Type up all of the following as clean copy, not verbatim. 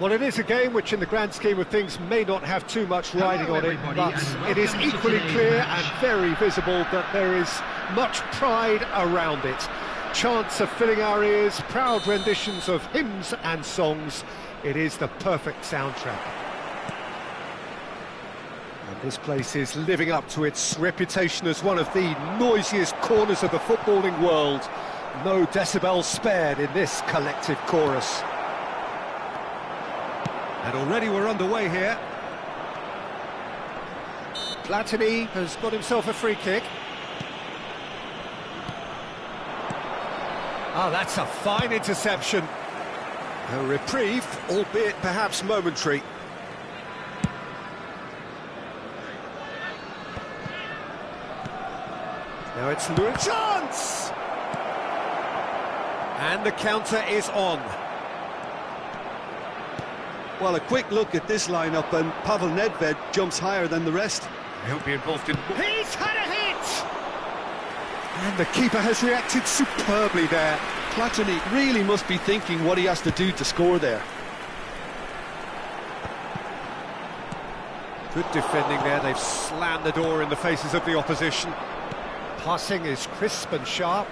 Well, it is a game which, in the grand scheme of things, may not have too much riding on it, but it is equally clear and very visible that there is much pride around it. Chants are filling our ears, proud renditions of hymns and songs. It is the perfect soundtrack. And this place is living up to its reputation as one of the noisiest corners of the footballing world. No decibels spared in this collective chorus. And already we're underway here. Platini has got himself a free kick. Oh, that's a fine interception. A reprieve, albeit perhaps momentary. Now it's Luis. Chance! And the counter is on. Well, a quick look at this lineup, and Pavel Nedved jumps higher than the rest. He'll be involved in... He's had a hit! And the keeper has reacted superbly there. Platini really must be thinking what he has to do to score there. Good defending there, they've slammed the door in the faces of the opposition. Passing is crisp and sharp.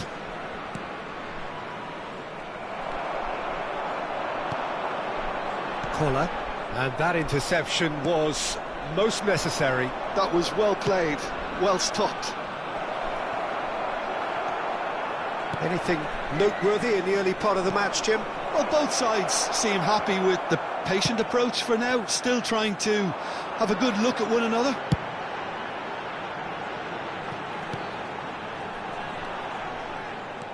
Koller, and that interception was most necessary. That was well played, well stopped. Anything noteworthy in the early part of the match, Jim? Well, both sides seem happy with the patient approach for now, still trying to have a good look at one another.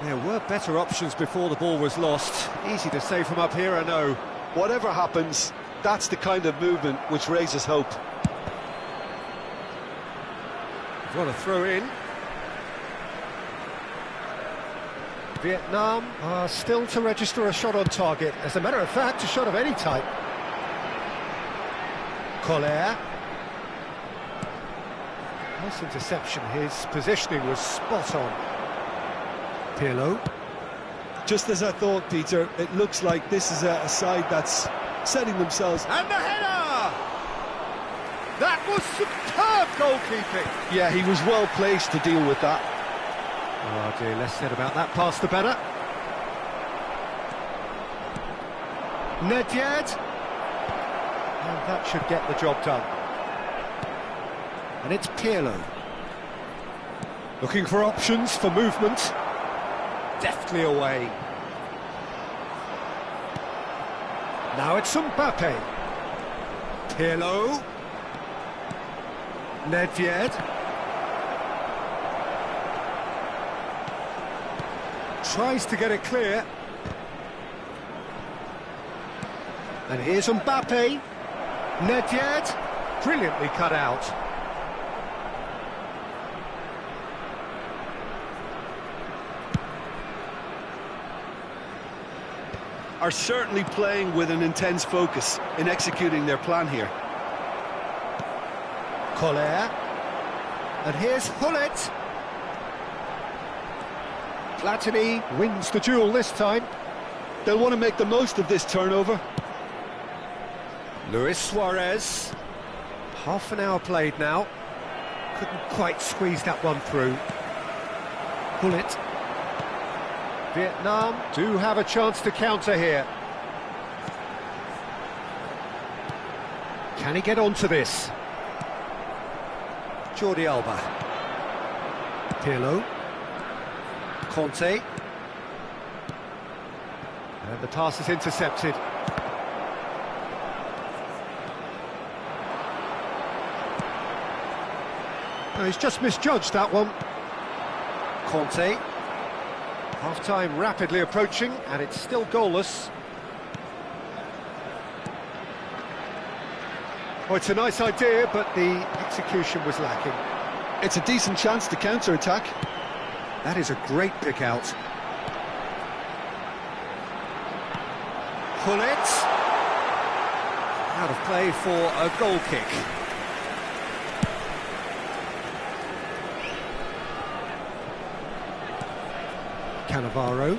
There were better options before the ball was lost. Easy to say from up here, I know. Whatever happens, that's the kind of movement which raises hope. Got a throw in. Vietnam are still to register a shot on target. As a matter of fact, a shot of any type. Koller. Nice interception. His positioning was spot on. Pirlo. Just as I thought, Peter, it looks like this is a side that's setting themselves... And the header! That was superb goalkeeping! Yeah, he was well placed to deal with that. Oh dear, less said about that pass the better. Nedved. And that should get the job done. And it's Pirlo. Looking for options for movement. Deftly away. Now it's Mbappe. Pirlo. Nedved. Tries to get it clear. And here's Mbappe. Nedved. Brilliantly cut out. Are certainly playing with an intense focus in executing their plan here. Koller. And here's Hullet. Platini wins the duel this time. They'll want to make the most of this turnover. Luis Suarez. Half an hour played now. Couldn't quite squeeze that one through. Pull it. Vietnam do have a chance to counter here. Can he get onto this? Jordi Alba. Pirlo. Conte. And the pass is intercepted. No, he's just misjudged that one. Conte. Half-time rapidly approaching, and it's still goalless. Oh, it's a nice idea, but the execution was lacking. It's a decent chance to counter-attack. That is a great pick out. Pull it. Out of play for a goal kick. Cannavaro.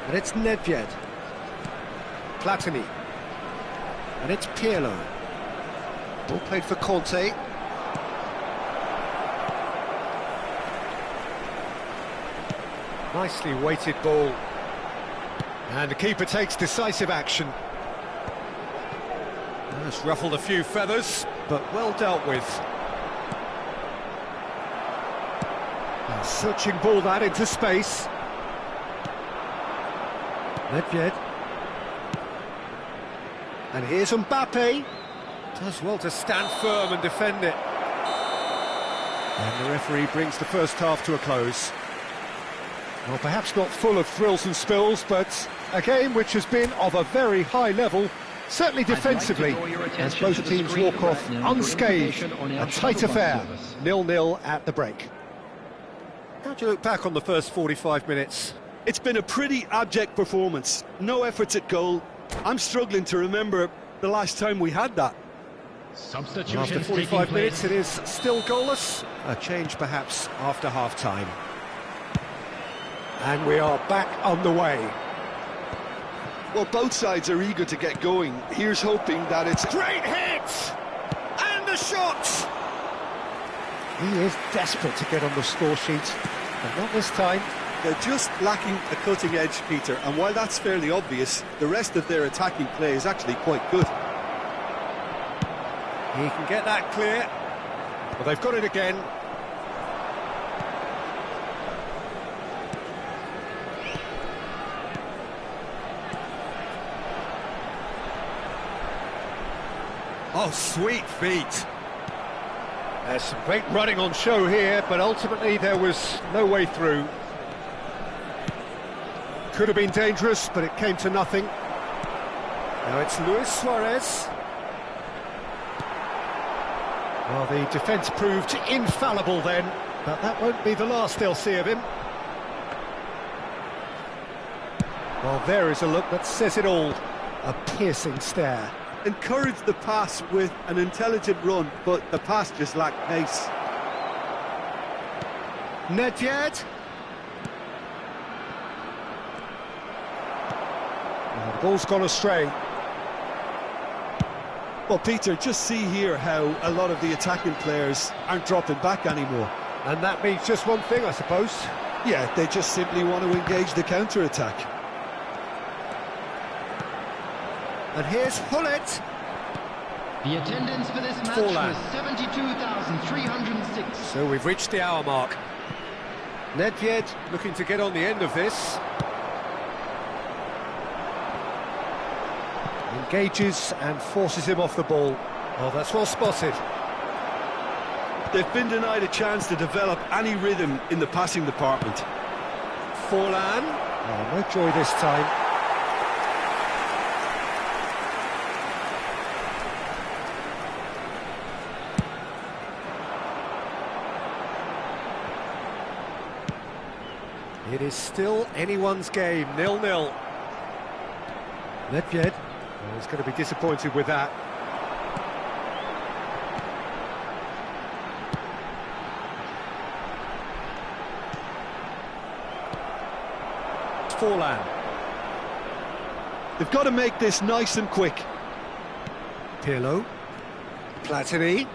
And it's Nedved. Platini. And it's Pirlo. Ball played for Conte. Nicely weighted ball. And the keeper takes decisive action. That's ruffled a few feathers, but well dealt with. A searching ball that into space. Nedved. And here's Mbappe. Does well to stand firm and defend it. And the referee brings the first half to a close. Well, perhaps not full of thrills and spills, but a game which has been of a very high level, certainly defensively, as both teams walk off unscathed. A tight affair, 0-0 at the break. How do you look back on the first 45 minutes? It's been a pretty abject performance. No efforts at goal. I'm struggling to remember the last time we had that. After 45 minutes, it is still goalless. A change perhaps after half-time. And we are back on the way. Well, both sides are eager to get going. Here's hoping that it's... Great hit! And the shot! He is desperate to get on the score sheet, but not this time. They're just lacking a cutting edge, Peter, and while that's fairly obvious, the rest of their attacking play is actually quite good. He can get that clear. Well, they've got it again. Oh, sweet feet. There's some great running on show here, but ultimately there was no way through. Could have been dangerous, but it came to nothing. Now it's Luis Suarez. Well, the defence proved infallible then, but that won't be the last they'll see of him. Well, there is a look that says it all. A piercing stare. Encouraged the pass with an intelligent run, but the pass just lacked pace. Nedved. Well, the ball's gone astray. Well, Peter, just see here how a lot of the attacking players aren't dropping back anymore. And that means just one thing, I suppose. Yeah, they just simply want to engage the counter-attack. And here's Hullet. The attendance for this match was 72,306. So we've reached the hour mark. Nedved looking to get on the end of this. Engages and forces him off the ball. Oh, that's well spotted. They've been denied a chance to develop any rhythm in the passing department. Forlan. Oh, no joy this time. It is still anyone's game, 0-0. Nedved. Well, he's going to be disappointed with that. Forlan. They've got to make this nice and quick. Pirlo. Platini.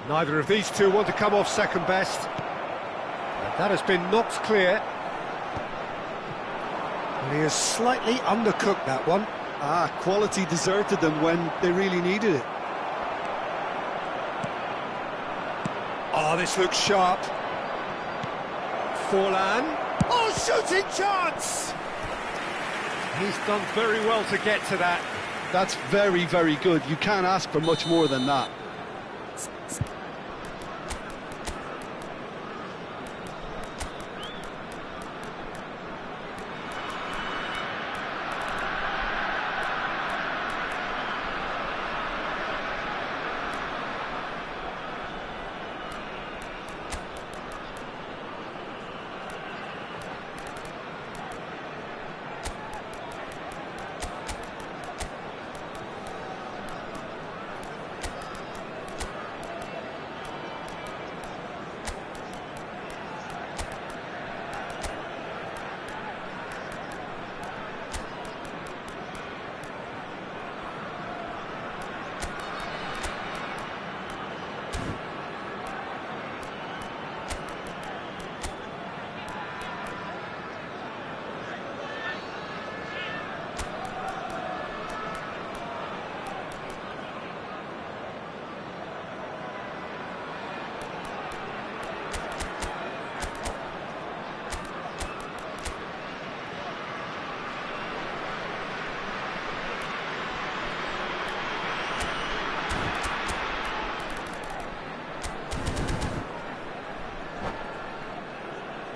Neither of these two want to come off second best. And that has been knocked clear. And he has slightly undercooked that one. Quality deserted them when they really needed it. Oh, this looks sharp. Forlan. Oh, shooting chance! He's done very well to get to that. That's very, very good. You can't ask for much more than that.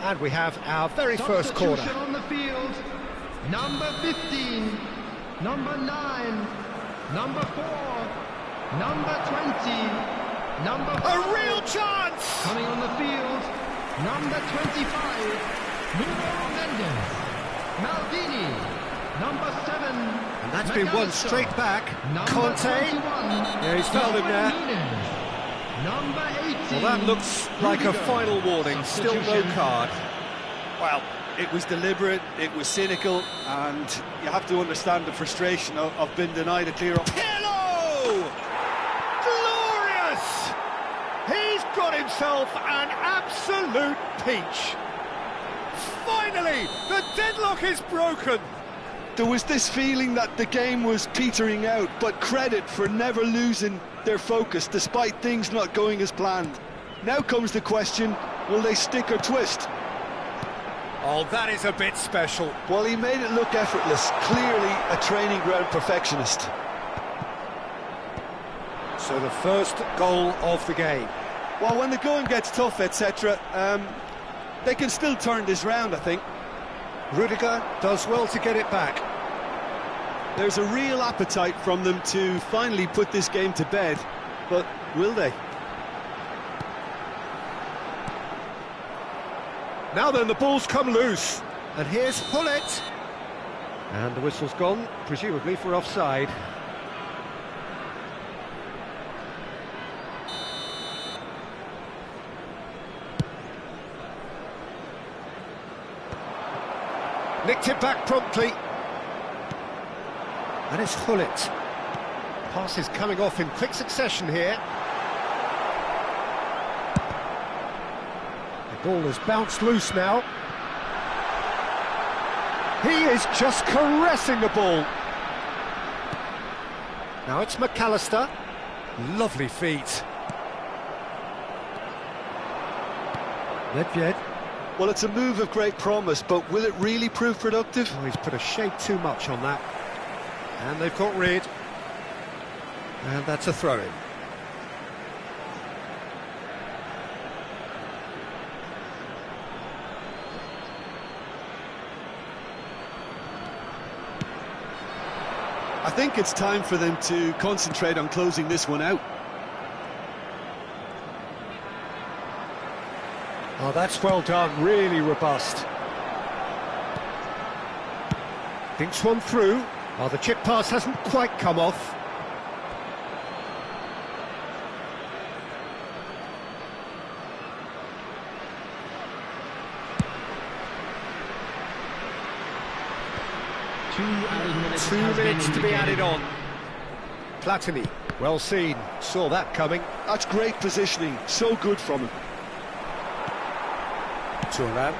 And we have our very first corner. Substitution on the field. Number 15, number 9, number 4, number 20, number 5. A real chance! Coming on the field, number 25, Nuno Mendes. Maldini, number 7. And that's been one straight back. Number Conte. 21, Yeah, he's fouled him there. Nunez. Number 18. Well, that looks like a final warning. Still no card. Well, it was deliberate, it was cynical, and you have to understand the frustration of being denied a clear... Pirlo! Glorious! He's got himself an absolute peach. Finally, the deadlock is broken. There was this feeling that the game was petering out, but credit for never losing their focus despite things not going as planned. Now comes the question, will they stick or twist? Oh, that is a bit special. Well, he made it look effortless, clearly a training ground perfectionist. So the first goal of the game. Well, when the going gets tough, etc., they can still turn this round, I think. Rudiger does well to get it back. There's a real appetite from them to finally put this game to bed, but will they? Now then, the ball's come loose. And here's Hullet. And the whistle's gone, presumably for offside. Nicked it back promptly. And it's Hullet. Pass is coming off in quick succession here. The ball has bounced loose now. He is just caressing the ball. Now it's McAllister. Lovely feet. Nedved. Well, it's a move of great promise, but will it really prove productive? Oh, he's put a shade too much on that. And they've got rid. And that's a throw-in. I think it's time for them to concentrate on closing this one out. Oh, that's well done, really robust. Thinks one through. Oh, the chip pass hasn't quite come off. Two added minutes. 2 minutes to be added on. Platini, well seen, saw that coming. That's great positioning, so good from him. Thuram.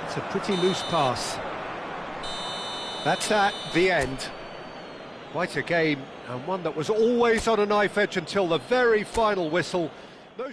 It's a pretty loose pass. That's that, the end. Quite a game, and one that was always on a knife edge until the very final whistle. No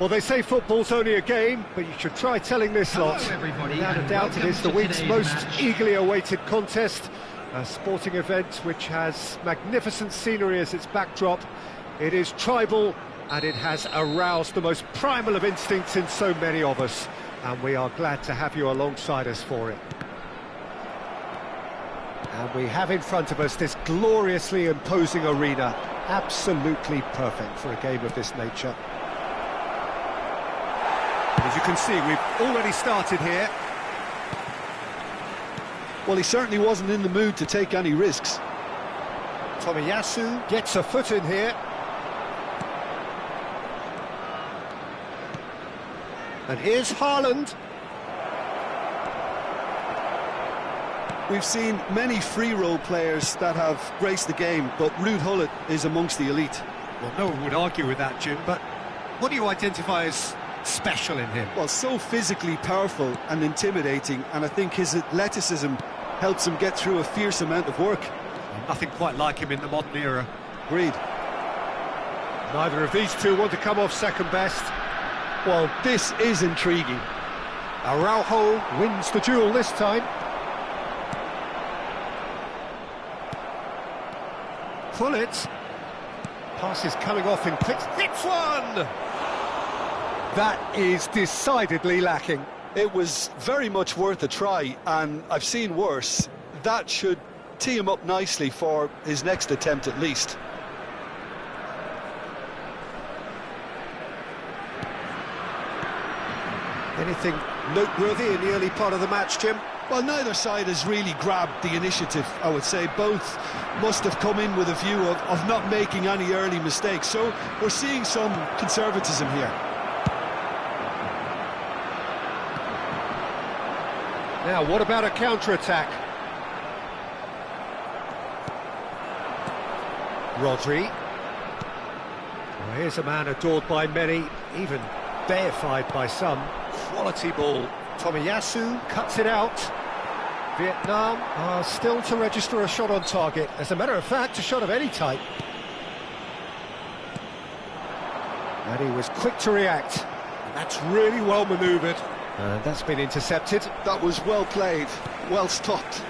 Well, they say football's only a game, but you should try telling this lot. Hello, everybody, Without a and doubt, it welcome is the to week's today's most match. eagerly awaited contest. A sporting event which has magnificent scenery as its backdrop. It is tribal, and it has aroused the most primal of instincts in so many of us. And we are glad to have you alongside us for it. And we have in front of us this gloriously imposing arena. Absolutely perfect for a game of this nature. As you can see, we've already started here. Well, he certainly wasn't in the mood to take any risks. Tomiyasu gets a foot in here. And here's Haaland. We've seen many free role players that have graced the game, but Ruud Gullit is amongst the elite. Well, no one would argue with that, Jim, but what do you identify as special in him? Well, so physically powerful and intimidating, and I think his athleticism helps him get through a fierce amount of work. Nothing quite like him in the modern era. Agreed. Neither of these two want to come off second best. Well, this is intriguing. Araujo wins the duel this time. Gullit. Pass is coming off in quick. Hits one! That is decidedly lacking. It was very much worth a try, and I've seen worse. That should tee him up nicely for his next attempt at least. Anything noteworthy in the early part of the match, Jim? Well, neither side has really grabbed the initiative, I would say. Both must have come in with a view of not making any early mistakes. So we're seeing some conservatism here. Now, what about a counter-attack? Rodri. Well, here's a man adored by many, even deified by some. Quality ball. Tomiyasu cuts it out. Vietnam are still to register a shot on target. As a matter of fact, a shot of any type. And he was quick to react. And that's really well manoeuvred. And that's been intercepted. That was well played, well stopped.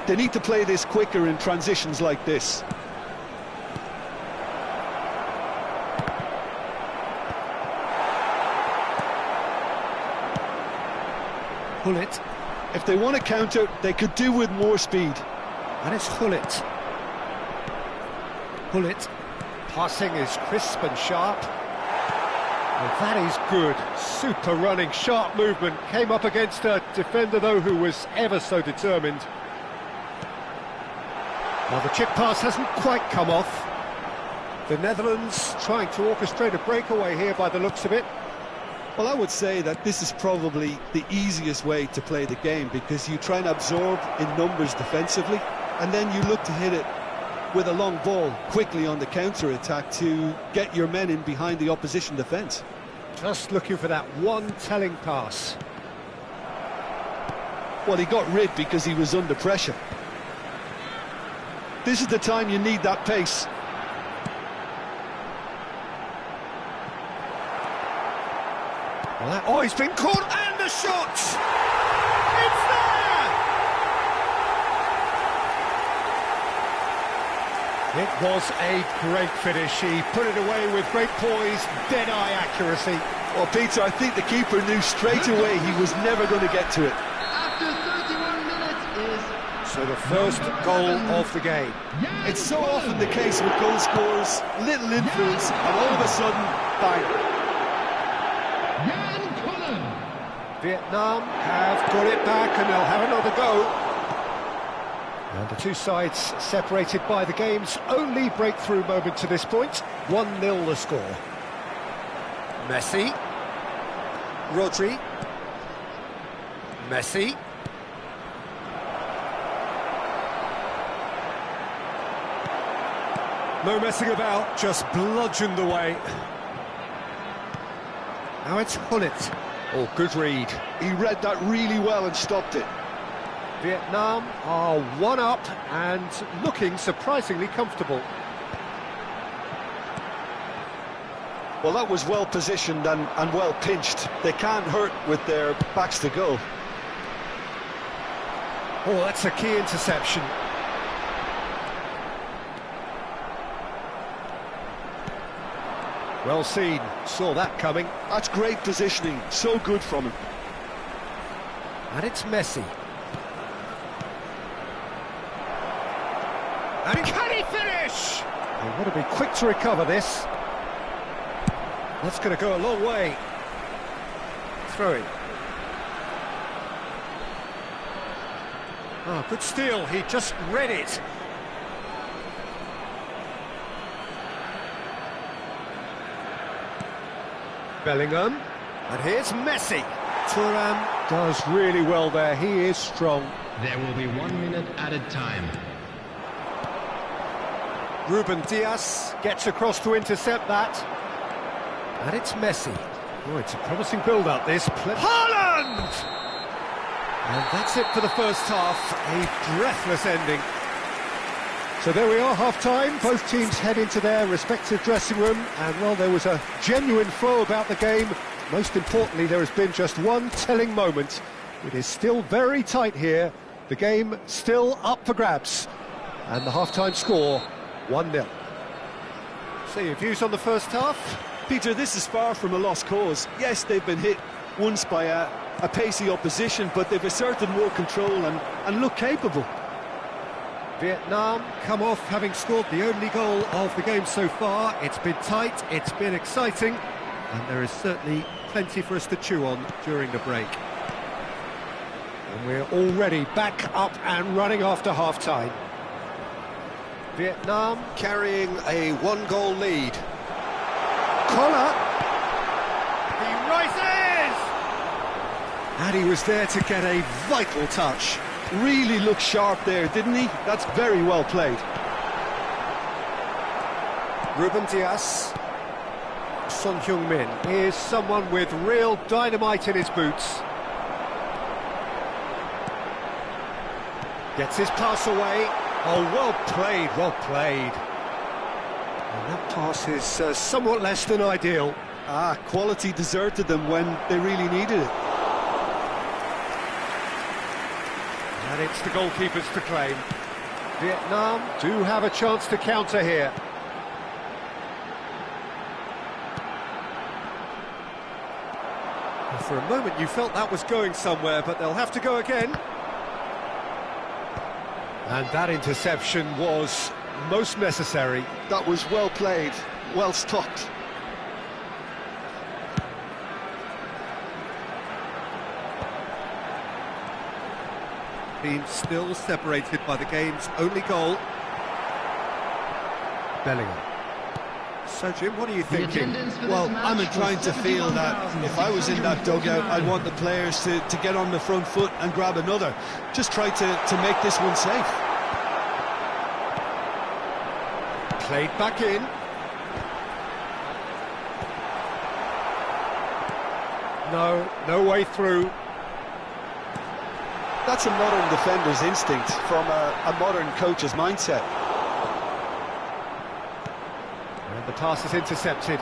They need to play this quicker in transitions like this. Gullit. If they want to counter, they could do with more speed. And it's Gullit. Gullit. Passing is crisp and sharp. And that is good. Super running, sharp movement. Came up against a defender, though, who was ever so determined. Well, the chip pass hasn't quite come off. The Netherlands trying to orchestrate a breakaway here by the looks of it. Well, I would say that this is probably the easiest way to play the game, because you try and absorb in numbers defensively, and then you look to hit it with a long ball quickly on the counter-attack to get your men in behind the opposition defence. Just looking for that one telling pass. Well, he got rid because he was under pressure. This is the time you need that pace. Oh, he's been caught, and the shot! It's there! It was a great finish. He put it away with great poise, dead-eye accuracy. Well, Peter, I think the keeper knew straight away he was never going to get to it. After 31 minutes is... So the first goal of the game. It's so often the case with goal scorers, little influence, and all of a sudden, bang. Vietnam have got it back, and they'll have another go. And the two sides separated by the game's only breakthrough moment to this point. 1-0 the score. Messi. Rodri. Messi. No messing about, just bludgeoned away. Now it's Gullit. Oh, good read. He read that really well and stopped it. Vietnam are one up and looking surprisingly comfortable. Well, that was well positioned and well pinched. They can't hurt with their backs to goal. Oh, that's a key interception. Well seen, saw that coming. That's great positioning, so good from him. And it's Messi. And can he finish? They want to be quick to recover this. That's going to go a long way. Throw it. Oh, good steal, he just read it. Bellingham, and here's Messi. Thuram does really well there, he is strong. There will be 1 minute added time. Ruben Dias gets across to intercept that. And it's Messi. Oh, it's a promising build-up, this. Haaland! And that's it for the first half, a breathless ending. So there we are, half-time. Both teams head into their respective dressing room, and, well, there was a genuine flow about the game. Most importantly, there has been just one telling moment. It is still very tight here. The game still up for grabs. And the half-time score, 1-0. So your views on the first half? Peter, this is far from a lost cause. Yes, they've been hit once by a pacey opposition, but they've asserted more control and look capable. Vietnam come off having scored the only goal of the game so far. It's been tight, it's been exciting, and there is certainly plenty for us to chew on during the break. And we're already back up and running after half-time. Vietnam carrying a one-goal lead. Collar. He rises! And he was there to get a vital touch. Really looked sharp there, didn't he? That's very well played. Ruben Dias. Son Heung-min is someone with real dynamite in his boots. Gets his pass away. Oh, well played, well played. And that pass is somewhat less than ideal. Quality deserted them when they really needed it. And it's the goalkeepers to claim. Vietnam do have a chance to counter here. For a moment you felt that was going somewhere, but they'll have to go again. And that interception was most necessary. That was well played, well stopped. Team still separated by the game's only goal. Bellingham. So, Jim, what are you thinking? Well, I'm inclined to feel that if I was in that dugout, I'd want the players to get on the front foot and grab another. Just try to make this one safe. Played back in. No way through. That's a modern defender's instinct from a modern coach's mindset. And the pass is intercepted.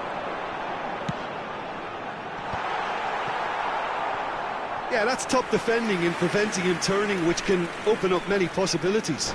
Yeah, that's top defending in preventing him turning, which can open up many possibilities.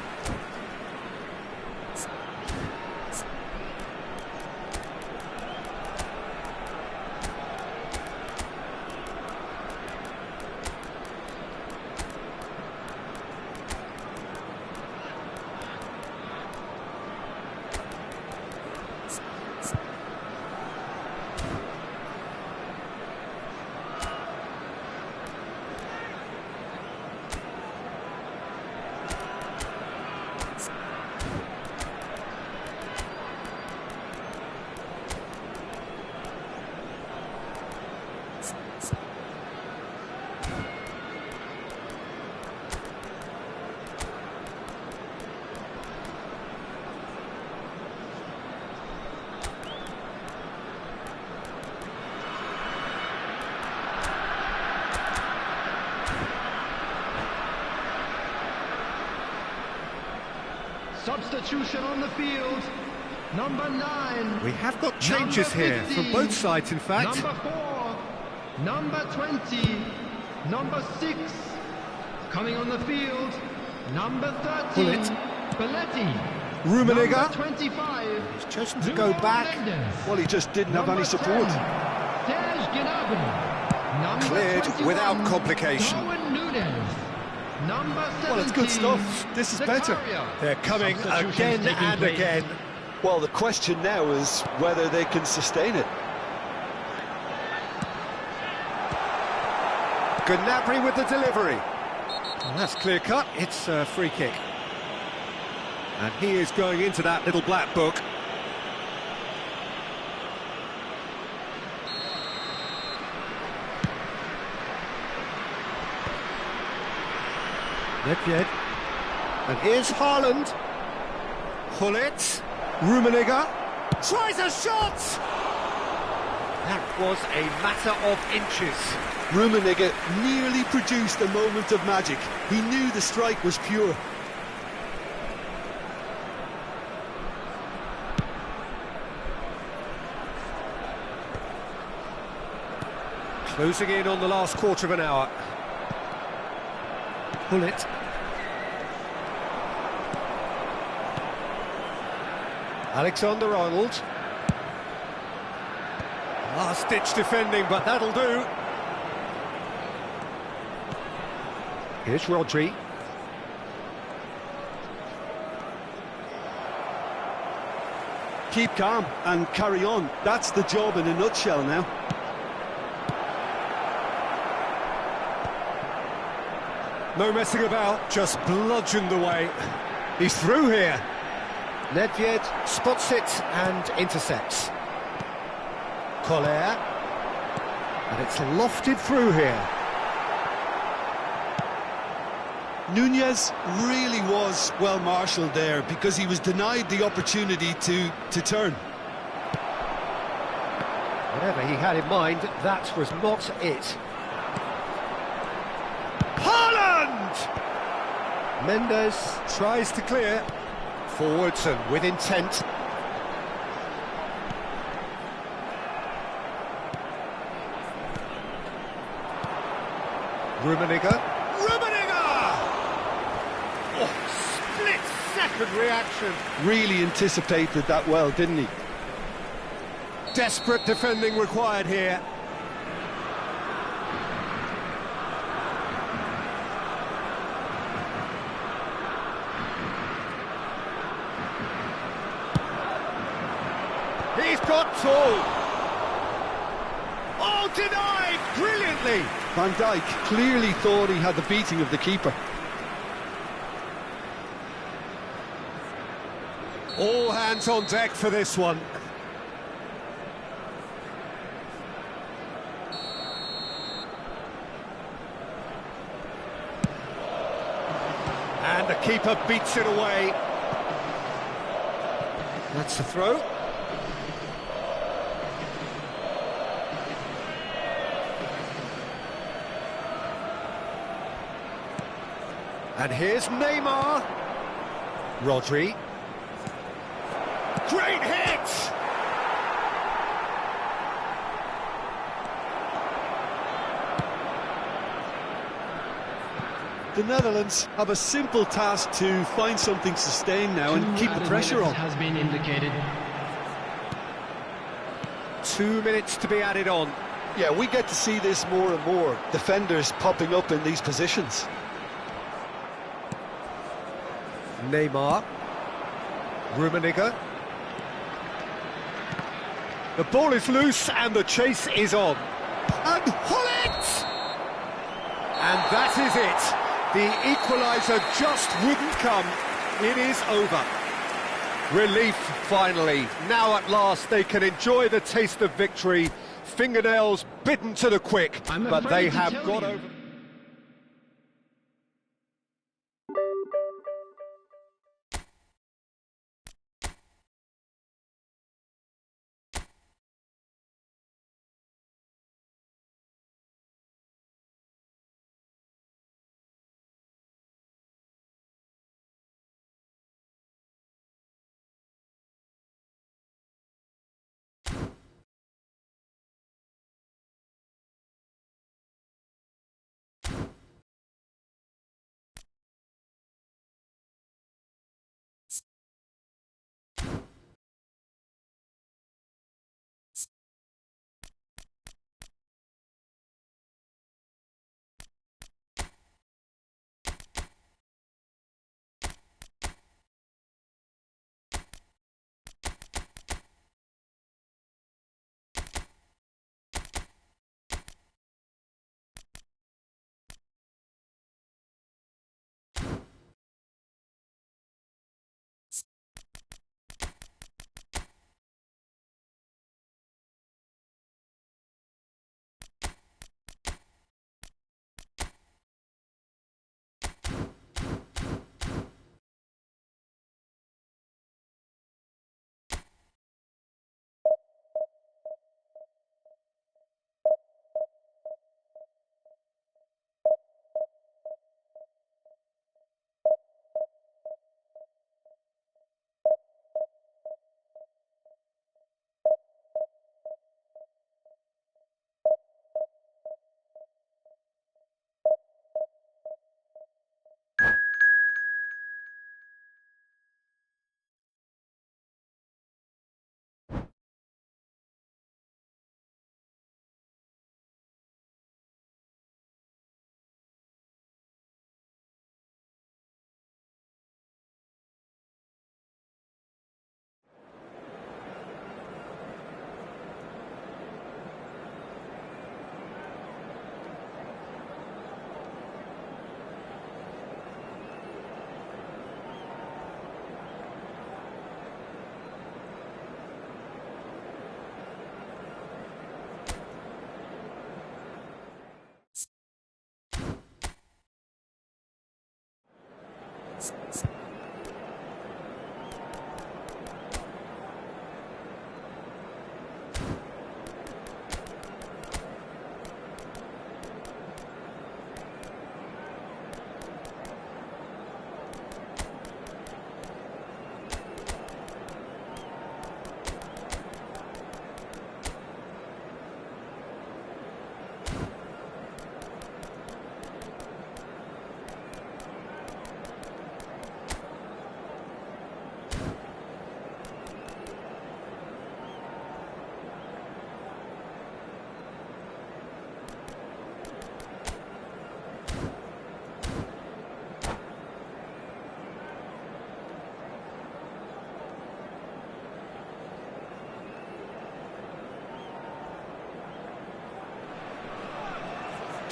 Substitution on the field. Number 9. We have got changes Number here from 15. both sides, in fact. Number 4. Number 20. Number 6. Coming on the field. Number 13. Gullit. Belletti. Rummenigge. Number 25. He's chosen to go back. Well, he just didn't have any Number support. 10, Serge Gnabry. Number Cleared 21, without complication. Darwin Núñez. Number 17. Well, it's good stuff. This is better. Zakaria. They're coming Substitutions again taking and place. again. Well, the question now is whether they can sustain it. Gnabry with the delivery. Well, that's clear cut. It's a free kick. And he is going into that little black book. Nedved. And here's Haaland. Gullit. Rummenigge. Tries a shot! That was a matter of inches. Rummenigge nearly produced a moment of magic. He knew the strike was pure. Closing in on the last quarter of an hour. Gullit. Alexander-Arnold. Last-ditch defending, but that'll do. Here's Rodri. Keep calm and carry on. That's the job in a nutshell now. No messing about, just bludgeoned away. He's through here. Nedved spots it and intercepts. Collier. And it's lofted through here. Núñez really was well marshalled there because he was denied the opportunity to turn. Whatever he had in mind, that was not it. Haaland! Mendes tries to clear. Forwards and with intent. Rummenigge. Oh, split-second reaction. Really anticipated that well, didn't he? Desperate defending required here. He's got tall. Oh, denied brilliantly. Van Dijk clearly thought he had the beating of the keeper. All hands on deck for this one. And the keeper beats it away. That's the throw. And here's Neymar. Rodri. Great hit! The Netherlands have a simple task to find something sustained now and keep the pressure on. Has been indicated. 2 minutes to be added on. Yeah, we get to see this more and more. Defenders popping up in these positions. Neymar. Rummenigge. The ball is loose and the chase is on. And Gullit! And that is it. The equaliser just wouldn't come. It is over. Relief, finally. Now at last they can enjoy the taste of victory. Fingernails bitten to the quick, but they have got over.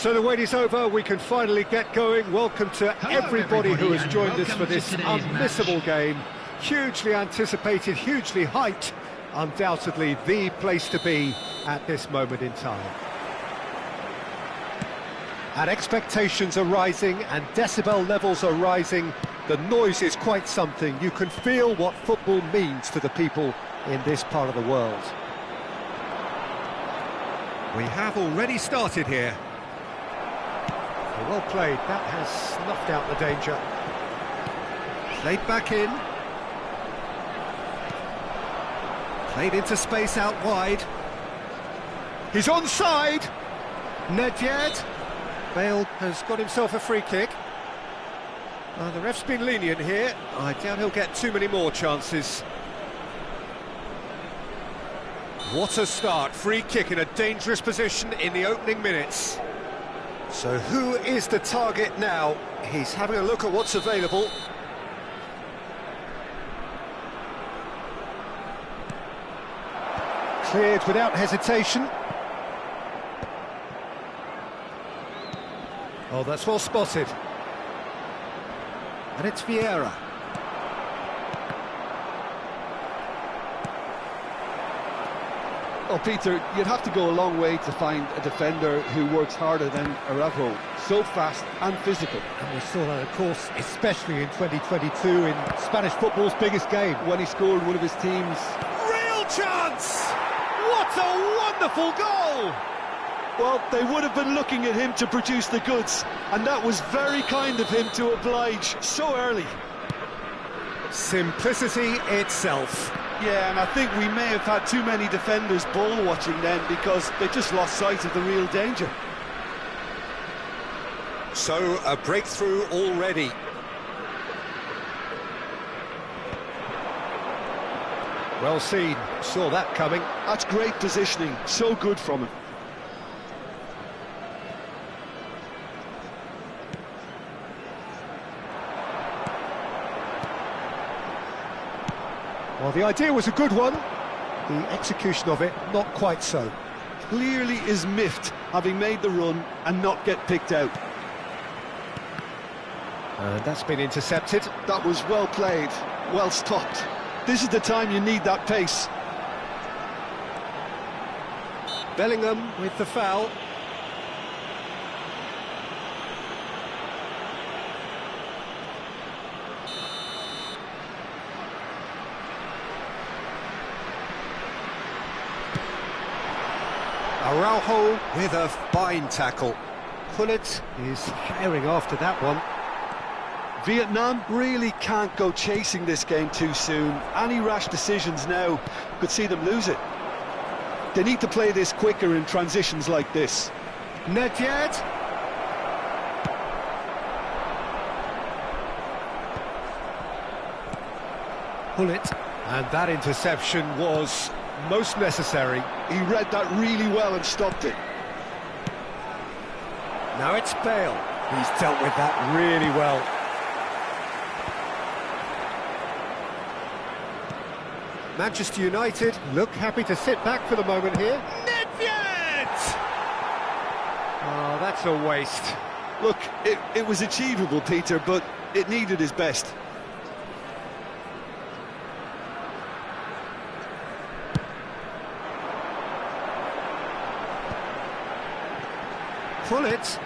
So the wait is over, we can finally get going. Welcome to everybody who has joined us for this unmissable game. Hugely anticipated, hugely hyped. Undoubtedly the place to be at this moment in time. And expectations are rising and decibel levels are rising. The noise is quite something. You can feel what football means to the people in this part of the world. We have already started here. Well played, that has snuffed out the danger. Played back in. Played into space out wide. He's onside. Nedved. Bale has got himself a free kick. The ref's been lenient here. I doubt he'll get too many more chances. What a start. Free kick in a dangerous position in the opening minutes. So who is the target now? He's having a look at what's available. Cleared without hesitation. Oh, that's well spotted. And it's Vieira. Oh, Peter, you'd have to go a long way to find a defender who works harder than Araujo. So fast and physical. And we saw that, of course, especially in 2022 in Spanish football's biggest game. When he scored one of his team's... Real chance! What a wonderful goal! Well, they would have been looking at him to produce the goods, and that was very kind of him to oblige so early. Simplicity itself. Yeah, and I think we may have had too many defenders ball watching then because they just lost sight of the real danger. So, a breakthrough already. Well seen, saw that coming. That's great positioning, so good from him. Well, the idea was a good one. The execution of it, not quite so. Clearly is miffed, having made the run and not get picked out. And that's been intercepted. That was well played, well stopped. This is the time you need that pace. Bellingham with the foul. Araujo with a fine tackle. Gullit is herring after that one. Vietnam really can't go chasing this game too soon. Any rash decisions now could see them lose it. They need to play this quicker in transitions like this. Nedved. Gullit. And that interception was most necessary. He read that really well and stopped it. Now it's Bale. He's dealt with that really well. Manchester United look happy to sit back for the moment here. Nedved! Oh, that's a waste. Look, it was achievable, Peter, but it needed his best. Gullit.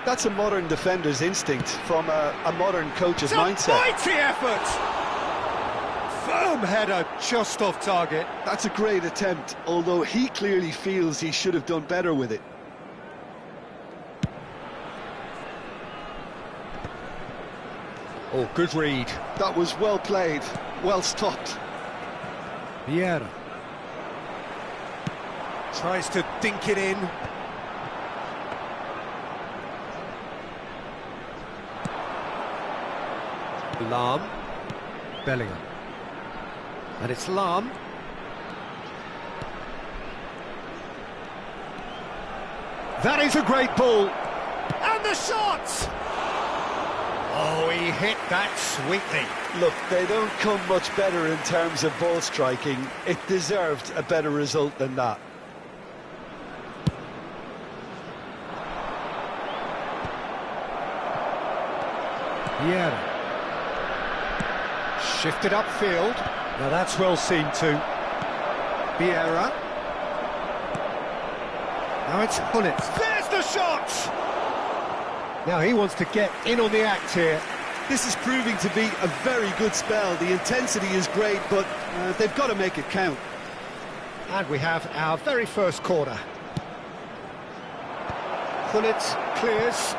That's a modern defender's instinct from a modern coach's mindset. Mighty effort! Firm header just off target. That's a great attempt, although he clearly feels he should have done better with it. Oh, good read. That was well played, well stopped. Vieira. Tries to dink it in. Lahm. Bellingham. And it's Lahm. That is a great ball. And the shot! Oh, he hit that sweetly. Look, they don't come much better in terms of ball striking. It deserved a better result than that. Vieira. Shifted upfield. Now that's well seen too. Vieira. Now it's Gullit. There's the shot! Now he wants to get in on the act here. This is proving to be a very good spell. The intensity is great, but they've got to make it count. And we have our very first corner. Gullit clears.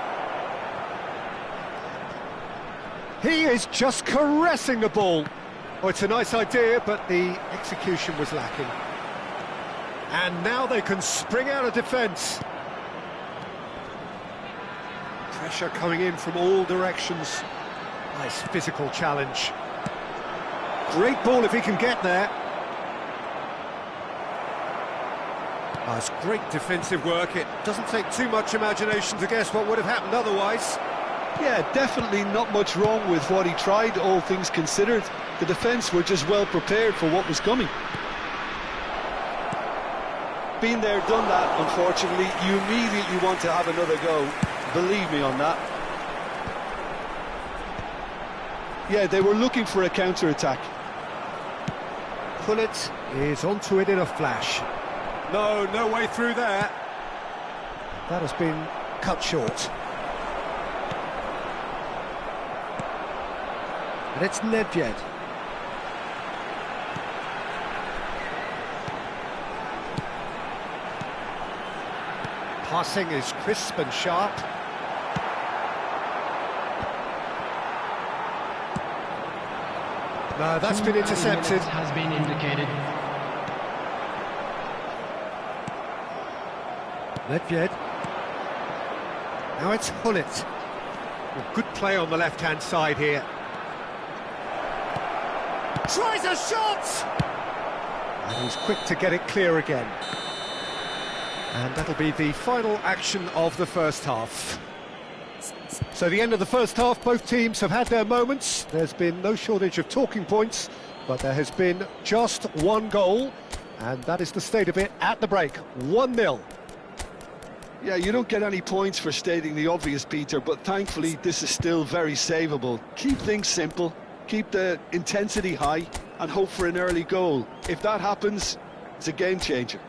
He is just caressing the ball. Oh, it's a nice idea, but the execution was lacking. And now they can spring out of defence. Pressure coming in from all directions. Nice physical challenge. Great ball if he can get there. Oh, it's great defensive work. It doesn't take too much imagination to guess what would have happened otherwise. Yeah, definitely not much wrong with what he tried, all things considered. The defence were just well prepared for what was coming. Been there, done that, unfortunately. You immediately want to have another go. Believe me on that. Yeah, they were looking for a counter-attack. Gullit is onto it in a flash. No way through there. That has been cut short. And it's Nedved. Passing is crisp and sharp. No, that's been intercepted. Has been indicated. Nedved. Now it's Gullit. Well, good play on the left-hand side here. Tries a shot! And he's quick to get it clear again. And that'll be the final action of the first half. So the end of the first half, both teams have had their moments. There's been no shortage of talking points, but there has been just one goal, and that is the state of it at the break, 1-0. Yeah, you don't get any points for stating the obvious, Peter, but thankfully this is still very savable. Keep things simple, keep the intensity high, and hope for an early goal. If that happens, it's a game changer.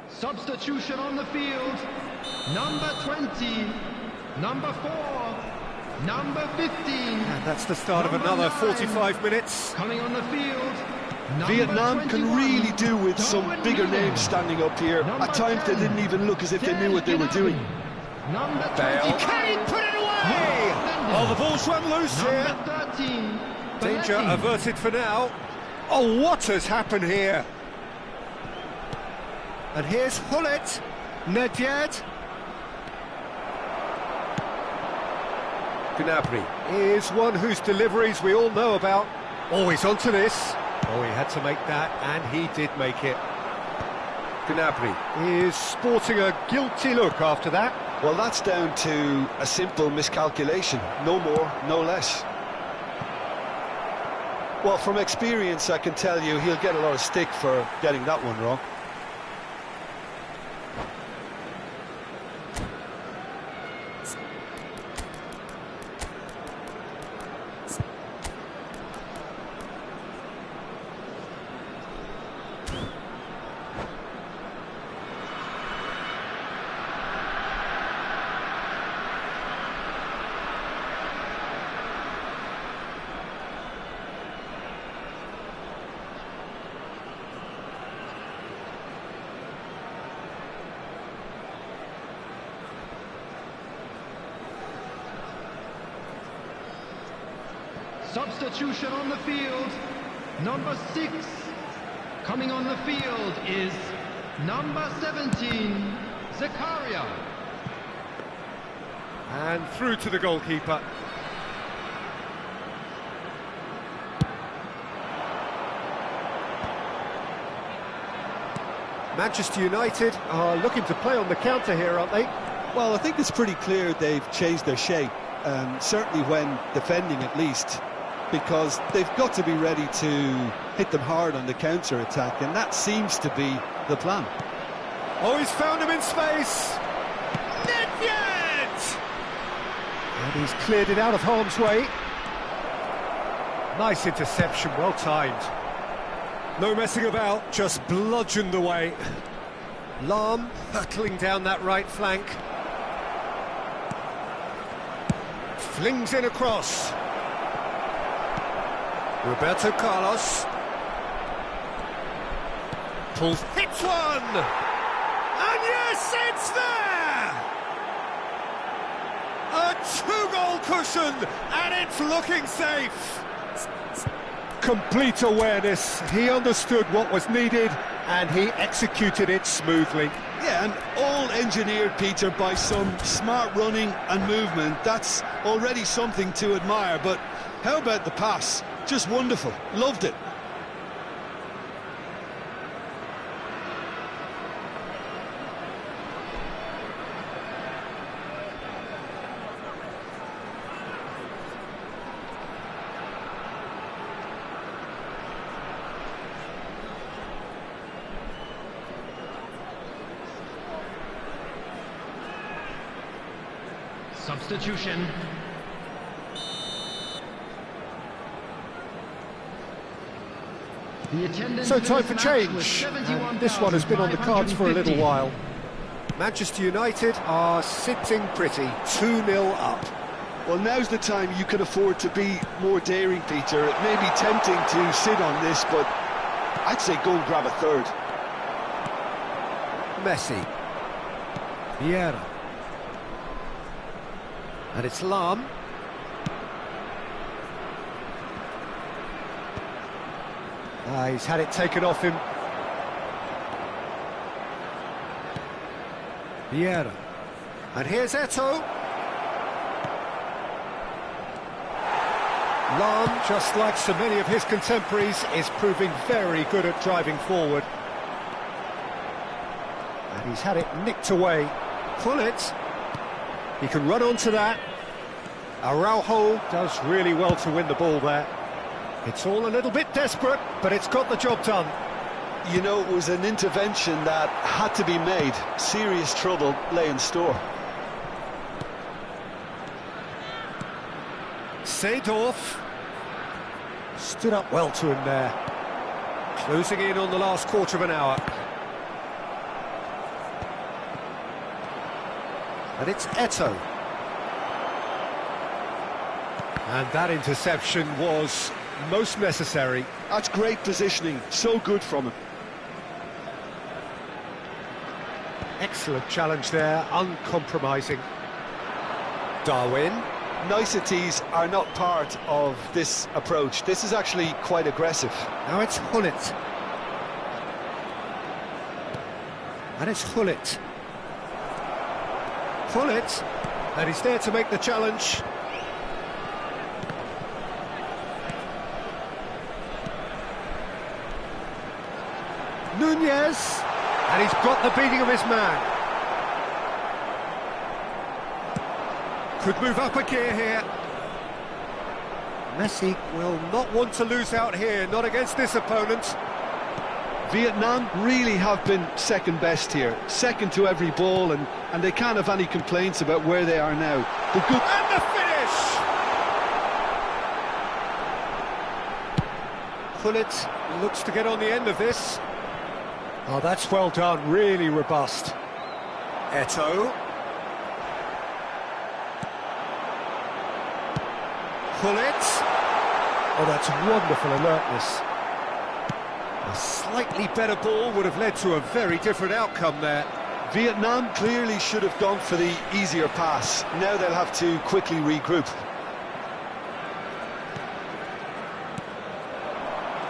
Substitution on the field. Number 20, number 4, number 15. And that's the start of another 45 minutes. Coming on the field. Vietnam can really do with some bigger names standing up here. At times they didn't even look as if they knew what they were doing. Number Bale. Can he put it away? Oh, the ball's run loose here. Number 13. Danger Belletti. averted for now. Oh, what has happened here? And here's Gullit. Nedved. Gnabry is one whose deliveries we all know about. Oh, he's onto this. Oh, he had to make that, and he did make it. Gnabry is sporting a guilty look after that. Well, that's down to a simple miscalculation. No more, no less. Well, from experience, I can tell you he'll get a lot of stick for getting that one wrong. Substitution on the field. Number 6. Coming on the field is number 17, Zakaria. And through to the goalkeeper. Manchester United are looking to play on the counter here, aren't they? Well, I think it's pretty clear they've changed their shape, certainly when defending at least, because they've got to be ready to hit them hard on the counter-attack, and that seems to be the plan. Oh, he's found him in space! Nedved! And he's cleared it out of harm's way. Nice interception, well timed. No messing about, just bludgeoned away. Lahm hurtling down that right flank. Flings in across. Roberto Carlos. Pulls, hits one! And yes, it's there! A two-goal cushion, and it's looking safe. Complete awareness, he understood what was needed, and he executed it smoothly. Yeah, and all engineered, Peter, by some smart running and movement. That's already something to admire, but how about the pass? Just wonderful, loved it. Substitution. So time for change, and this one has been on the cards for a little while. Manchester United are sitting pretty, 2-0 up. Well, now's the time you can afford to be more daring, Peter. It may be tempting to sit on this, but I'd say go and grab a third. Messi. Vieira. And it's Lahm. He's had it taken off him. Vieira. And here's Eto'o. Lahm, just like so many of his contemporaries, is proving very good at driving forward. And he's had it nicked away. Pull it. He can run onto that. Araujo does really well to win the ball there. It's all a little bit desperate, but it's got the job done. You know, it was an intervention that had to be made. Serious trouble lay in store. Seedorf stood up well to him there. Closing in on the last quarter of an hour. And it's Eto'o. And that interception was most necessary. That's great positioning, so good from him. Excellent challenge there, uncompromising. Darwin. Niceties are not part of this approach. This is actually quite aggressive. Now it's Gullit. And it's Gullit. Gullit. And he's there to make the challenge. Nunez, and he's got the beating of his man. Could move up a gear here. Messi will not want to lose out here, not against this opponent. Vietnam really have been second best here, second to every ball, and they can't have any complaints about where they are now. The good and the finish! Gullit looks to get on the end of this. Oh, that's well done, really robust. Eto'o. Gullit. Oh, that's wonderful alertness. A slightly better ball would have led to a very different outcome there. Vietnam clearly should have gone for the easier pass. Now they'll have to quickly regroup.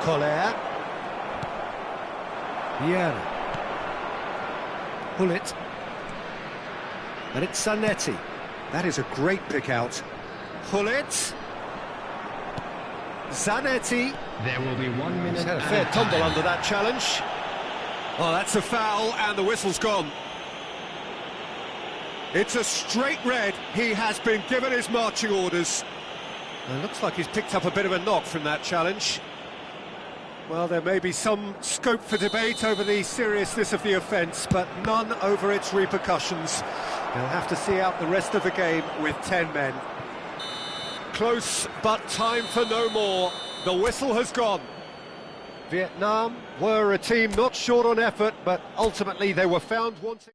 Collier. Vieira. Gullit. And it's Zanetti. That is a great pick out. Gullit. Zanetti. There will be 1 minute. He's had a fair tumble under that challenge. Oh, that's a foul, and the whistle's gone. It's a straight red. He has been given his marching orders. It looks like he's picked up a bit of a knock from that challenge. Well, there may be some scope for debate over the seriousness of the offence, but none over its repercussions. They'll have to see out the rest of the game with 10 men. Close, but time for no more. The whistle has gone. Vietnam were a team not short on effort, but ultimately they were found wanting.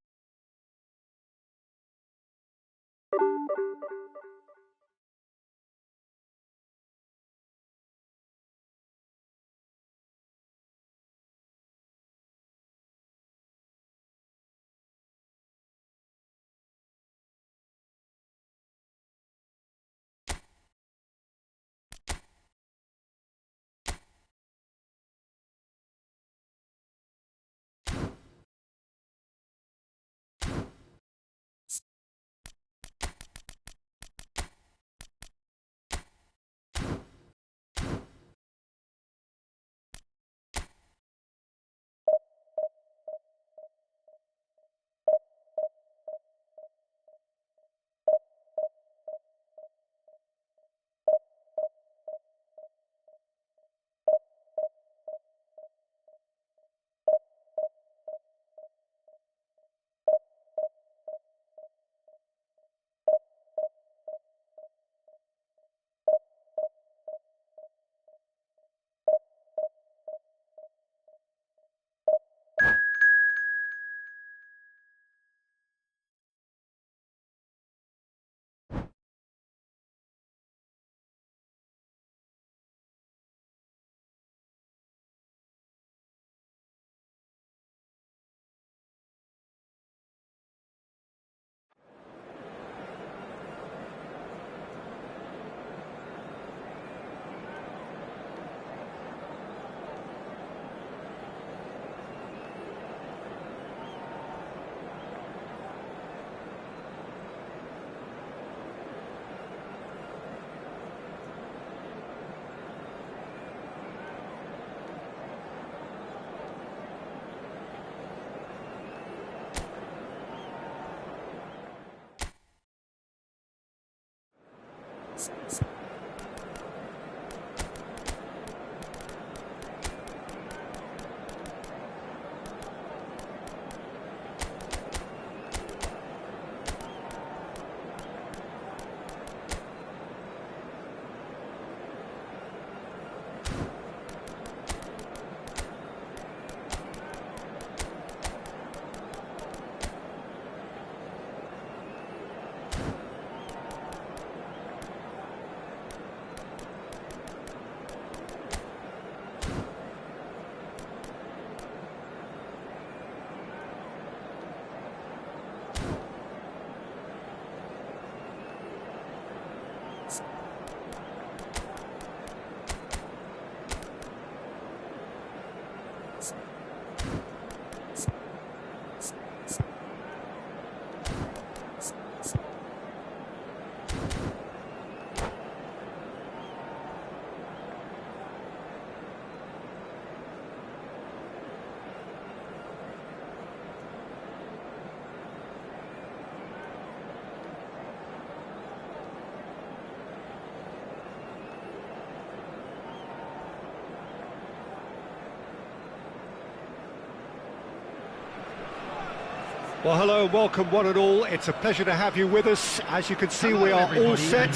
Well, hello and welcome one and all. It's a pleasure to have you with us. As you can see, we are all set.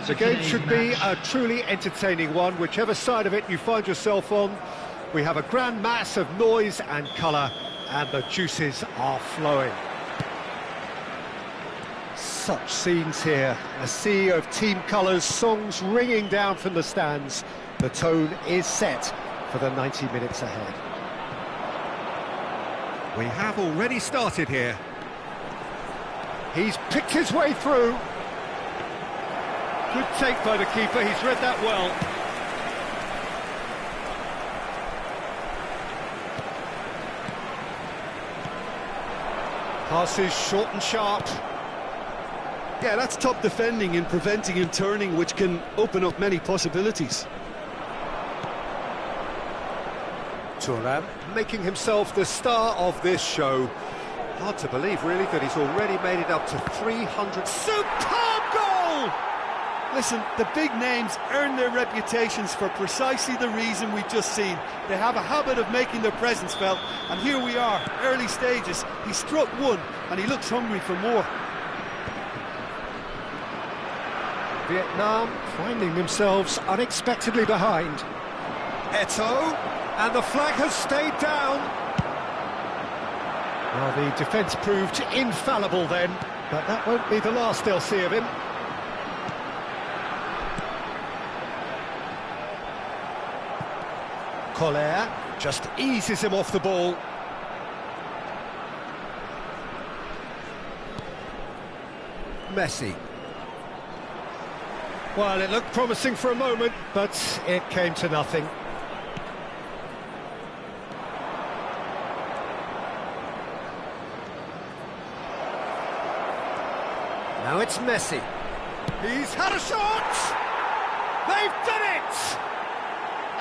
The game should be a truly entertaining one, whichever side of it you find yourself on. We have a grand mass of noise and colour, and the juices are flowing. Such scenes here, a sea of team colours, songs ringing down from the stands. The tone is set for the 90 minutes ahead. We have already started here. He's picked his way through. Good take by the keeper, he's read that well. Passes short and sharp. Yeah, that's top defending and preventing him turning, which can open up many possibilities. Thuram making himself the star of this show. Hard to believe, really, that he's already made it up to 300. Superb goal! Listen, the big names earn their reputations for precisely the reason we've just seen. They have a habit of making their presence felt, and here we are, early stages. He struck one, and he looks hungry for more. Vietnam finding themselves unexpectedly behind. Eto'o, and the flag has stayed down. Well, the defence proved infallible then, but that won't be the last they'll see of him. Collier just eases him off the ball. Messi. Well, it looked promising for a moment, but it came to nothing. Now it's Messi. He's had a shot! They've done it!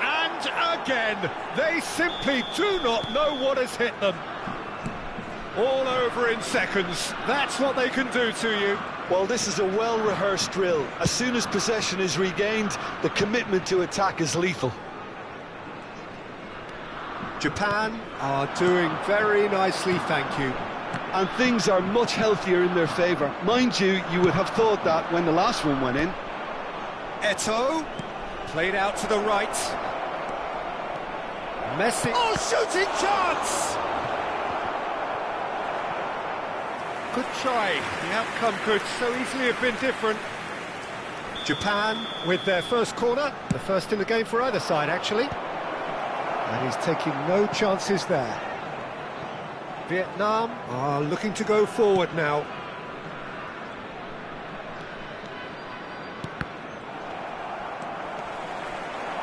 And again, they simply do not know what has hit them. All over in seconds. That's what they can do to you. Well, this is a well-rehearsed drill. As soon as possession is regained, the commitment to attack is lethal. Japan are doing very nicely, thank you. And things are much healthier in their favour. Mind you, you would have thought that when the last one went in. Eto'o, played out to the right. Messi. Oh, shooting chance! Good try. The outcome could so easily have been different. Japan with their first corner, the first in the game for either side, actually. And he's taking no chances there. Vietnam are looking to go forward now.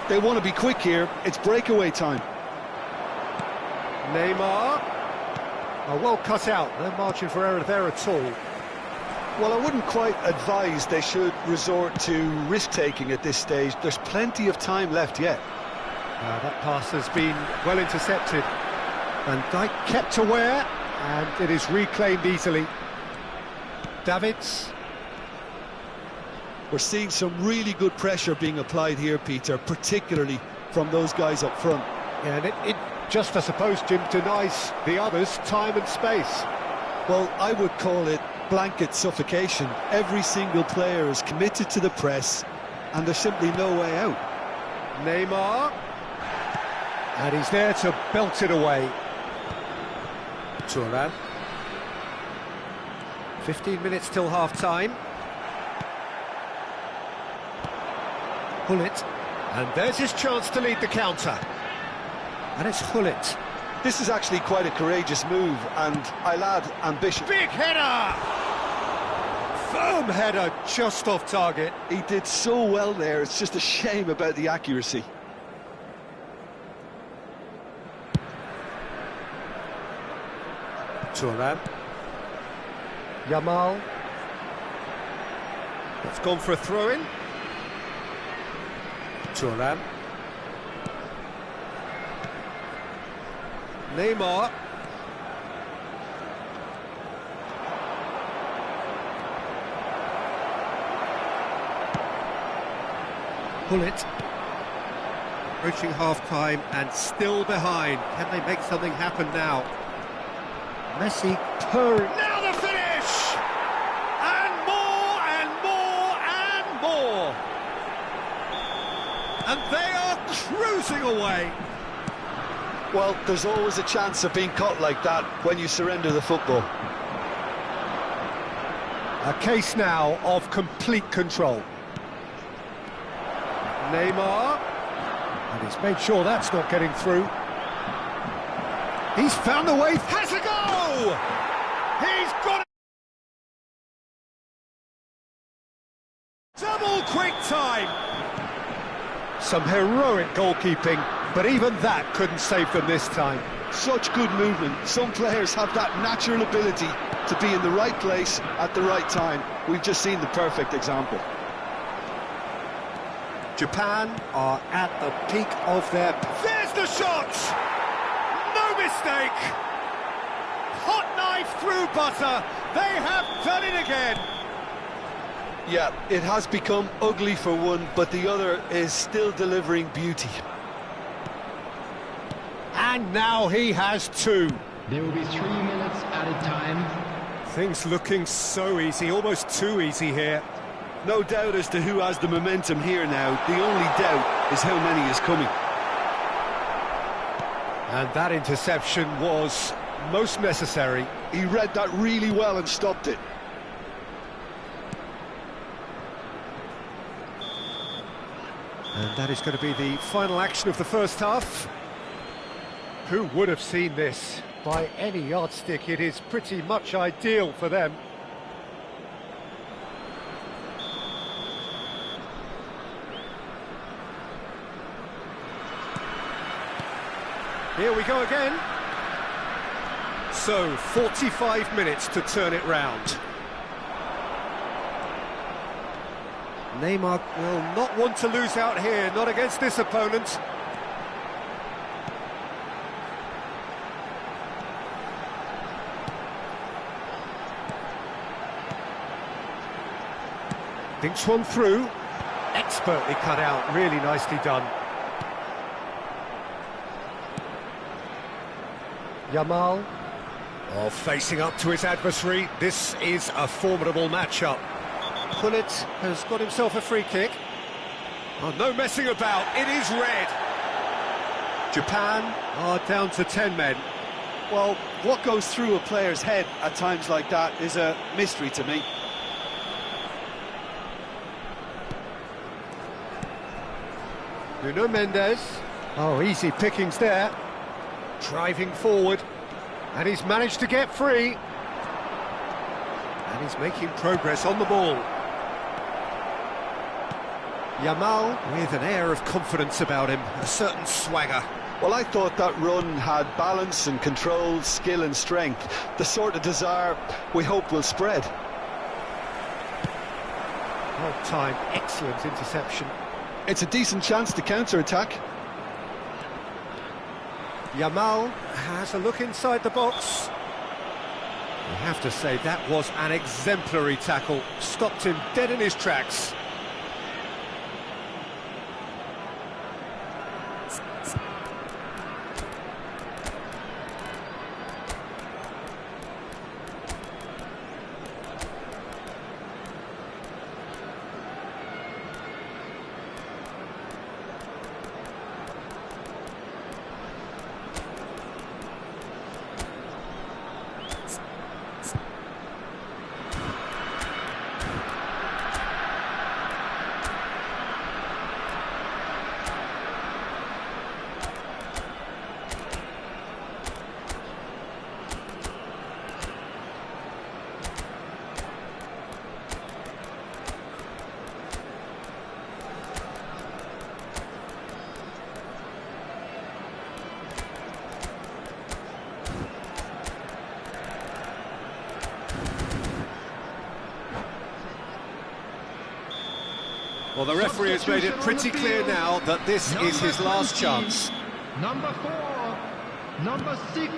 They want to be quick here. It's breakaway time. Neymar. Oh, well cut out. No margin for error there at all. Well, I wouldn't quite advise they should resort to risk-taking at this stage. There's plenty of time left yet. That pass has been well intercepted. Van Dijk kept aware, and it is reclaimed easily. Davids. We're seeing some really good pressure being applied here, Peter, particularly from those guys up front. Yeah, and it just, I suppose, Jim, denies the others time and space. Well, I would call it blanket suffocation. Every single player is committed to the press, and there's simply no way out. Neymar. And he's there to belt it away. Thuram. 15 minutes till half-time. Gullit. And there's his chance to lead the counter. And it's Gullit. This is actually quite a courageous move, and I'll add ambition. Big header! Firm header, just off target. He did so well there, it's just a shame about the accuracy. Thuram. Yamal. It's gone for a throw-in. Thuram. Neymar. Gullit. Approaching half-time and still behind. Can they make something happen now? Messi purring. Now the finish! And more and more and more! And they are cruising away. Well, there's always a chance of being caught like that when you surrender the football. A case now of complete control. Neymar. And he's made sure that's not getting through. He's found the way. Has a go! He's got it! Double quick time! Some heroic goalkeeping, but even that couldn't save them this time. Such good movement. Some players have that natural ability to be in the right place at the right time. We've just seen the perfect example. Japan are at the peak of their... There's the shot! mistake! Hot knife through butter. They have done it again. Yeah, it has become ugly for one, but the other is still delivering beauty. And now he has two. There will be 3 minutes added time. Things looking so easy, almost too easy here. No doubt as to who has the momentum here now. The only doubt is how many is coming. And that interception was most necessary. He read that really well and stopped it. And that is going to be the final action of the first half. Who would have seen this? By any yardstick, it is pretty much ideal for them. Here we go again. So, 45 minutes to turn it round. Neymar will not want to lose out here, not against this opponent. Thinks one through. Expertly cut out, really nicely done. Yamal. Oh, facing up to his adversary. This is a formidable matchup. Gullit has got himself a free kick. Oh, no messing about, it is red. Japan are down to 10 men. Well, what goes through a player's head at times like that is a mystery to me. Nuno Mendes. Oh, easy pickings there. Driving forward. And he's managed to get free. And he's making progress on the ball. Yamal with an air of confidence about him, a certain swagger. Well, I thought that run had balance and control, skill and strength. The sort of desire we hope will spread. Well timed, excellent interception. It's a decent chance to counter-attack. Yamal has a look inside the box. You have to say that was an exemplary tackle. Stopped him dead in his tracks. Well, the referee has made it pretty clear now that this is his last chance. Number 4, number 6, Played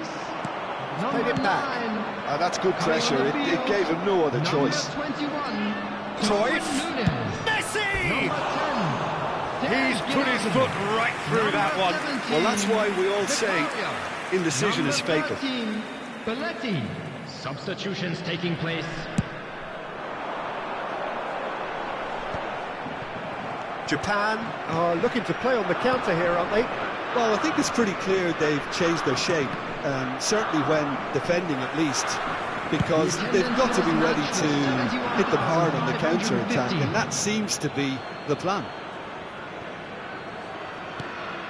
number it 9. back. That's good pressure. It gave him no other choice. Number 21, Cruyff. Nunes. Messi! Number 10, He's put his foot right through that one. Well, that's why we all say indecision is fatal. 13, Belletti. Substitutions taking place. Japan are looking to play on the counter here, aren't they? Well, I think it's pretty clear they've changed their shape, certainly when defending at least, because they've got to be ready to hit them hard on the counter-attack, and that seems to be the plan.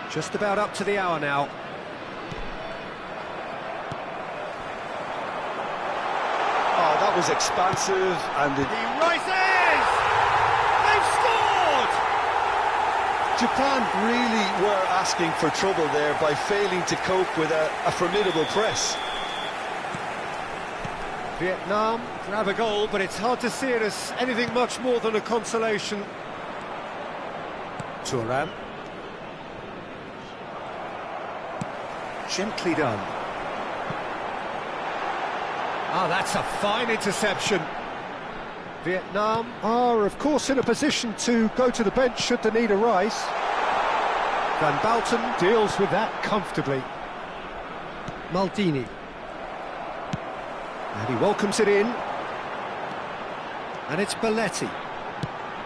Just about up to the hour now. Oh, that was expansive, and He rises! They've scored! Japan really were asking for trouble there by failing to cope with a formidable press. Vietnam grab a goal, but it's hard to see it as anything much more than a consolation. Thuram. Gently done. Ah, that's a fine interception. Vietnam are, of course, in a position to go to the bench should the need arise. Van Bouten deals with that comfortably. Maldini. And he welcomes it in. And it's Belletti.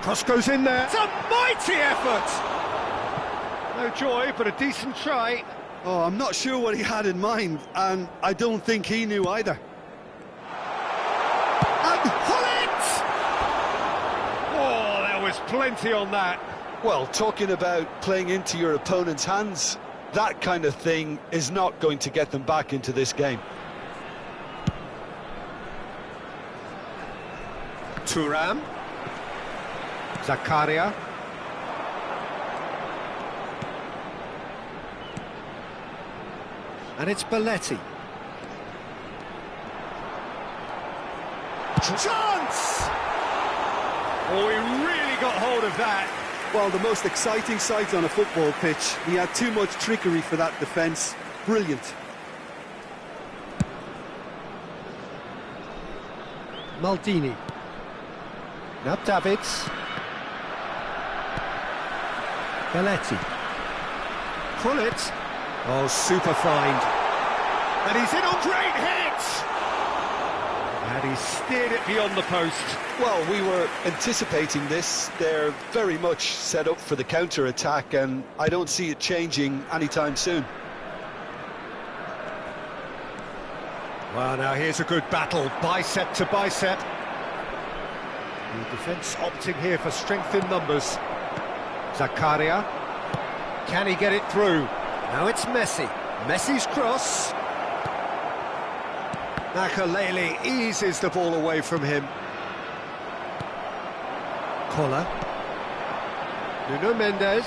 Cross goes in there. It's a mighty effort! No joy, but a decent try. Oh, I'm not sure what he had in mind, and I don't think he knew either. And Hullet! Oh, there was plenty on that. Well, talking about playing into your opponent's hands, that kind of thing is not going to get them back into this game. Thuram. Zakaria. And it's Belletti. Chance! Oh, he really got hold of that. Well, the most exciting sight on a football pitch. He had too much trickery for that defence. Brilliant. Maldini. Now Davids. Belletti. Hullet. Oh, super find. And he's in on great hit! And he steered it beyond the post. Well, we were anticipating this. They're very much set up for the counter-attack, and I don't see it changing anytime soon. Well, now here's a good battle, bicep to bicep. The defence opting here for strength in numbers. Zakaria. Can he get it through? Now it's Messi. Messi's cross. Makelele eases the ball away from him. Koller. Nuno Mendes.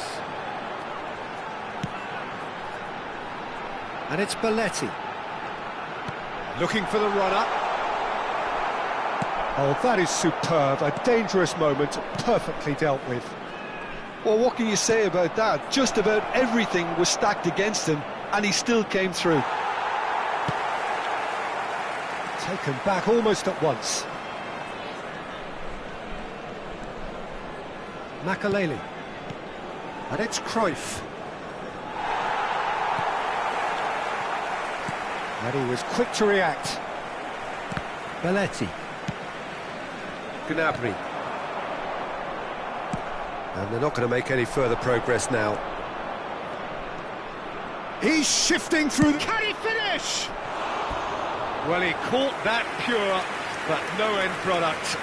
And it's Belletti. Looking for the runner. Oh, that is superb. A dangerous moment, perfectly dealt with. Well, what can you say about that? Just about everything was stacked against him, and he still came through. Taken back almost at once. Makelele. And it's Cruyff. And he was quick to react. Belletti. Gnabry. And they're not going to make any further progress now. He's shifting through the... Can he finish? Well, he caught that pure, but no end product.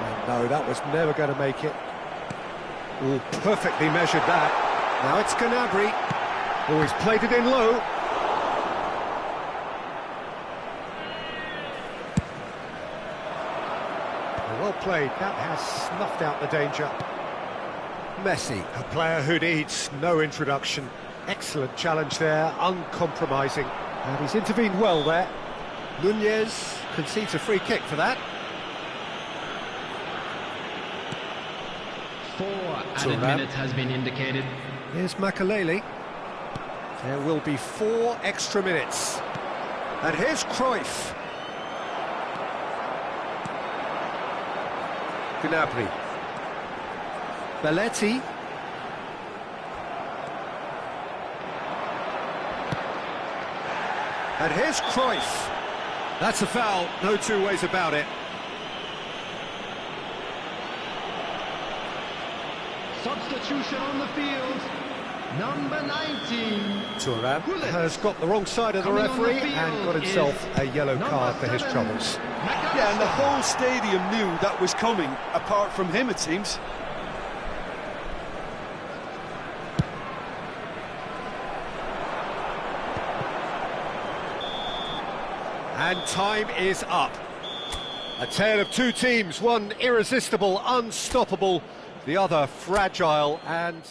And no, that was never going to make it. Oh, perfectly measured that. Now it's Gnabry. Oh, he's played it in low. Well played, that has snuffed out the danger. Messi, a player who needs no introduction. Excellent challenge there, uncompromising. And he's intervened well there. Nunez concedes a free kick for that. 4 added minutes has been indicated. Here's Makelele. There will be 4 extra minutes. And here's Cruyff. Gnabry. Belletti. And here's Cruyff. That's a foul, no two ways about it. Substitution on the field. Number 19. Thuram has got the wrong side of the referee and got himself a yellow card for his troubles. Yeah, and the whole stadium knew that was coming, apart from him, it seems. And time is up. A tale of two teams, one irresistible, unstoppable, the other fragile and...